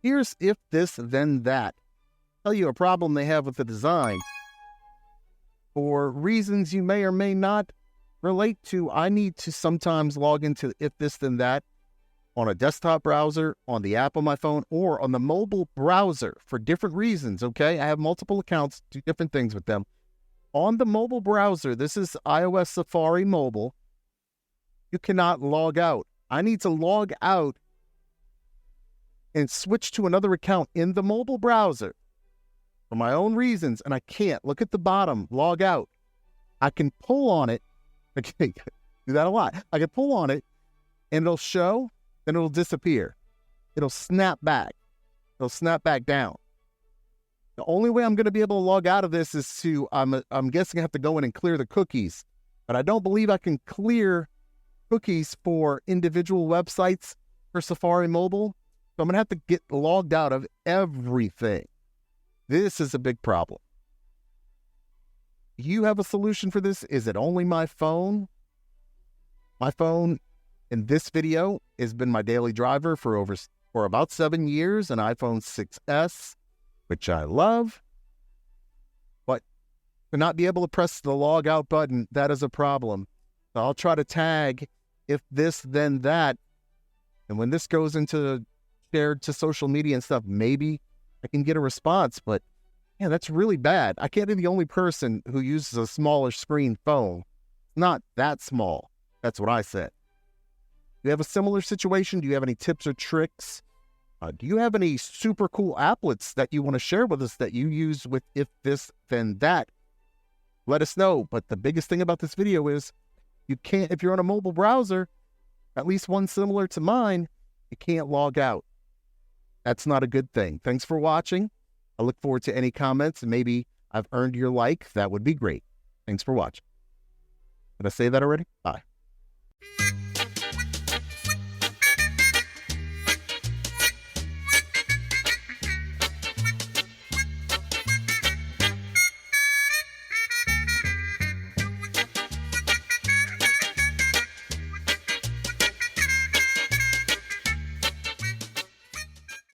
Here's if this, then that. Tell you a problem they have with the design. For reasons you may or may not relate to, I need to sometimes log into if this, then that on a desktop browser, on the app on my phone, or on the mobile browser for different reasons, okay? I have multiple accounts, do different things with them. On the mobile browser, this is iOS Safari Mobile, you cannot log out. I need to log out and switch to another account in the mobile browser for my own reasons, and I can't. Look at the bottom, log out. I can pull on it. Okay, do that a lot. I can pull on it, and it'll show, then it'll disappear. It'll snap back. It'll snap back down. The only way I'm going to be able to log out of this is to, I'm guessing I have to go in and clear the cookies, but I don't believe I can clear cookies for individual websites for Safari Mobile. So I'm going to have to get logged out of everything. This is a big problem. You have a solution for this? Is it only my phone? My phone in this video has been my daily driver for about 7 years, an iPhone 6S, which I love. But to not be able to press the log out button, that is a problem. So I'll try to tag if this, then that. And when this goes into shared to social media and stuff, maybe I can get a response. But yeah, that's really bad. I can't be the only person who uses a smaller screen phone. It's not that small. That's what I said. Do you have a similar situation? Do you have any tips or tricks? Do you have any super cool applets that you want to share with us that you use with if this, then that? Let us know. But the biggest thing about this video is you can't, if you're on a mobile browser, at least one similar to mine, you can't log out. That's not a good thing. Thanks for watching. I look forward to any comments. Maybe I've earned your like. That would be great. Thanks for watching. Did I say that already? Bye.